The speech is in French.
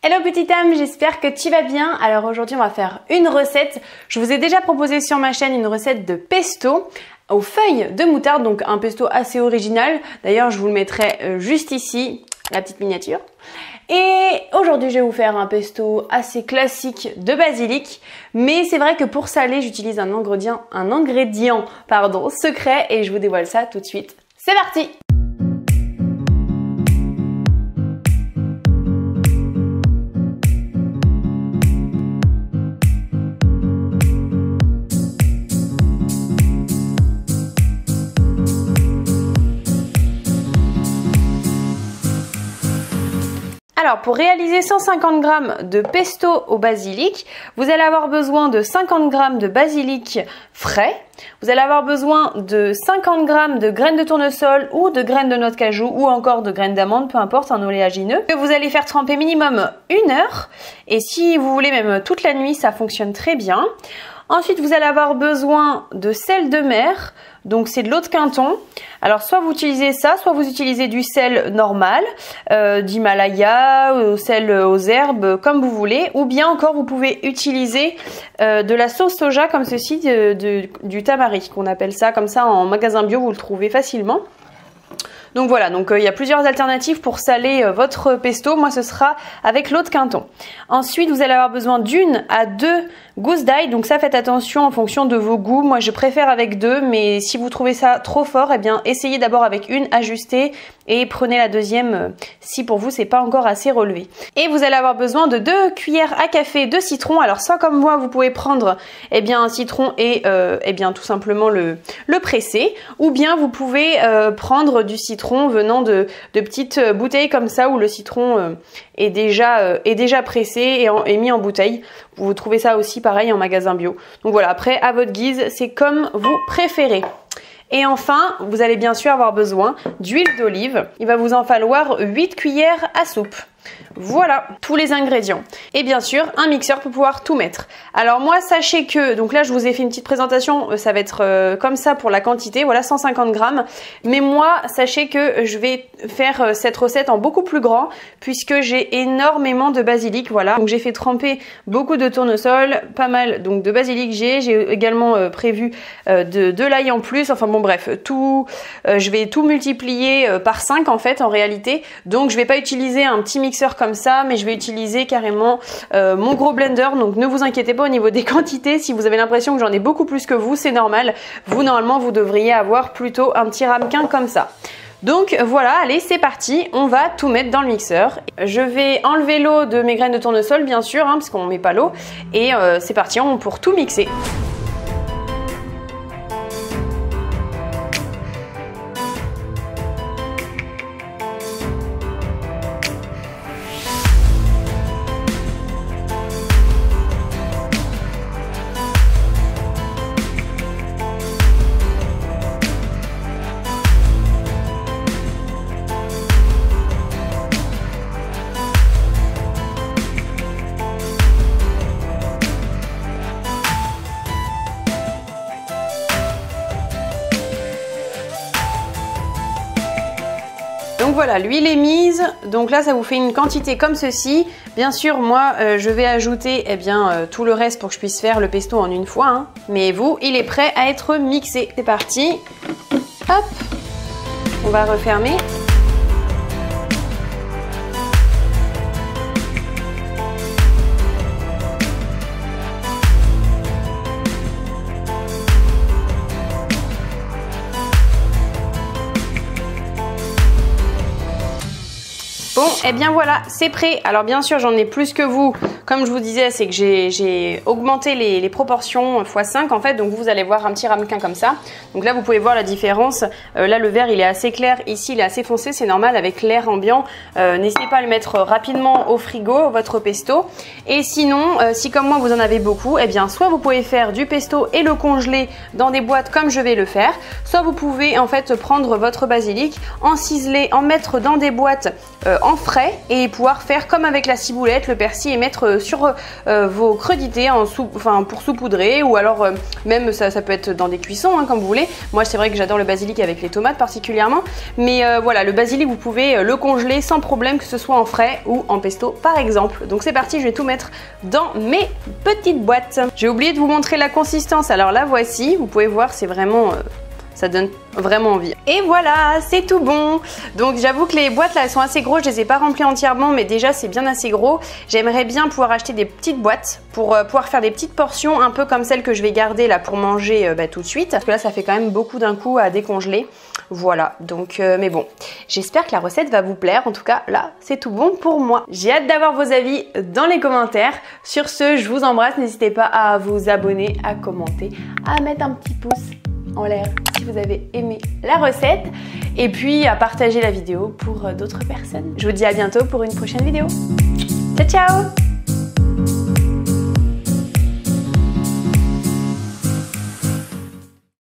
Hello petite âme, j'espère que tu vas bien. Alors aujourd'hui on va faire une recette. Je vous ai déjà proposé sur ma chaîne une recette de pesto aux feuilles de moutarde, donc un pesto assez original. D'ailleurs je vous le mettrai juste ici, la petite miniature. Et aujourd'hui je vais vous faire un pesto assez classique de basilic, mais c'est vrai que pour saler j'utilise un ingrédient secret et je vous dévoile ça tout de suite. C'est parti! Alors pour réaliser 150 g de pesto au basilic, vous allez avoir besoin de 50 g de basilic frais, vous allez avoir besoin de 50 g de graines de tournesol ou de graines de noix de cajou ou encore de graines d'amande, peu importe, un oléagineux, que vous allez faire tremper minimum 1 heure et si vous voulez même toute la nuit, ça fonctionne très bien. Ensuite, vous allez avoir besoin de sel de mer, donc c'est de l'eau de Quinton. Alors soit vous utilisez ça, soit vous utilisez du sel normal, d'Himalaya, sel aux herbes, comme vous voulez. Ou bien encore, vous pouvez utiliser de la sauce soja comme ceci, du tamari, qu'on appelle ça comme ça en magasin bio, vous le trouvez facilement. Donc voilà, donc il y a plusieurs alternatives pour saler votre pesto. Moi, ce sera avec l'eau de Quinton. Ensuite, vous allez avoir besoin d'1 à 2 gousses d'ail. Donc ça, faites attention en fonction de vos goûts. Moi, je préfère avec 2, mais si vous trouvez ça trop fort, eh bien, essayez d'abord avec 1, ajustez et prenez la deuxième si pour vous, c'est pas encore assez relevé. Et vous allez avoir besoin de 2 cuillères à café de citron. Alors soit comme moi, vous pouvez prendre eh bien, un citron et eh bien, tout simplement le presser. Ou bien vous pouvez prendre du citron venant de petites bouteilles comme ça où le citron est déjà pressé et mis en bouteille. Vous trouvez ça aussi pareil en magasin bio. Donc voilà, après à votre guise, c'est comme vous préférez. Et enfin, vous allez bien sûr avoir besoin d'huile d'olive. Il va vous en falloir 8 cuillères à soupe. Voilà, tous les ingrédients. Et bien sûr, un mixeur pour pouvoir tout mettre. Alors moi, sachez que, donc là je vous ai fait une petite présentation, ça va être comme ça pour la quantité, voilà 150 g. Mais moi, sachez que je vais faire cette recette en beaucoup plus grand, puisque j'ai énormément de basilic, voilà. Donc j'ai fait tremper beaucoup de tournesol, pas mal donc de basilic j'ai également prévu de l'ail en plus, enfin bon bref, tout, je vais tout multiplier par 5 en fait en réalité. Donc je vais pas utiliser un petit mixeur comme ça, mais je vais utiliser carrément mon gros blender, donc ne vous inquiétez pas au niveau des quantités. Si vous avez l'impression que j'en ai beaucoup plus que vous, c'est normal. Vous, normalement, vous devriez avoir plutôt un petit ramequin comme ça. Donc voilà, allez, c'est parti, on va tout mettre dans le mixeur. Je vais enlever l'eau de mes graines de tournesol, bien sûr, hein, parce qu'on ne met pas l'eau. Et c'est parti, pour tout mixer. Donc voilà, l'huile est mise, donc là ça vous fait une quantité comme ceci. Bien sûr, moi je vais ajouter eh bien, tout le reste pour que je puisse faire le pesto en une fois, hein. Mais vous, il est prêt à être mixé. C'est parti, hop, on va refermer. Bon, et bien voilà, c'est prêt. Alors bien sûr, j'en ai plus que vous. Comme je vous disais, c'est que j'ai augmenté les proportions x5 en fait. Donc vous allez voir un petit ramequin comme ça. Donc là, vous pouvez voir la différence. Là, le vert, il est assez clair. Ici, il est assez foncé. C'est normal avec l'air ambiant. N'hésitez pas à le mettre rapidement au frigo, votre pesto. Et sinon, si comme moi, vous en avez beaucoup, eh bien soit vous pouvez faire du pesto et le congeler dans des boîtes comme je vais le faire. Soit vous pouvez en fait prendre votre basilic, en ciseler, en mettre dans des boîtes en frais et pouvoir faire comme avec la ciboulette, le persil et mettre sur vos crudités pour saupoudrer, ou alors même ça peut être dans des cuissons comme vous voulez. Moi c'est vrai que j'adore le basilic avec les tomates particulièrement, mais voilà, le basilic vous pouvez le congeler sans problème, que ce soit en frais ou en pesto par exemple. Donc c'est parti, je vais tout mettre dans mes petites boîtes. J'ai oublié de vous montrer la consistance, alors la voici, vous pouvez voir, c'est vraiment... ça donne vraiment envie. Et voilà, c'est tout bon. Donc j'avoue que les boîtes là, elles sont assez grosses. Je les ai pas remplies entièrement, mais déjà c'est bien assez gros. J'aimerais bien pouvoir acheter des petites boîtes pour pouvoir faire des petites portions, un peu comme celles que je vais garder là pour manger tout de suite. Parce que là, ça fait quand même beaucoup d'un coup à décongeler. Voilà, donc mais bon, j'espère que la recette va vous plaire. En tout cas, là, c'est tout bon pour moi. J'ai hâte d'avoir vos avis dans les commentaires. Sur ce, je vous embrasse. N'hésitez pas à vous abonner, à commenter, à mettre un petit pouce en l'air si vous avez aimé la recette, et puis à partager la vidéo pour d'autres personnes. Je vous dis à bientôt pour une prochaine vidéo. Ciao ciao!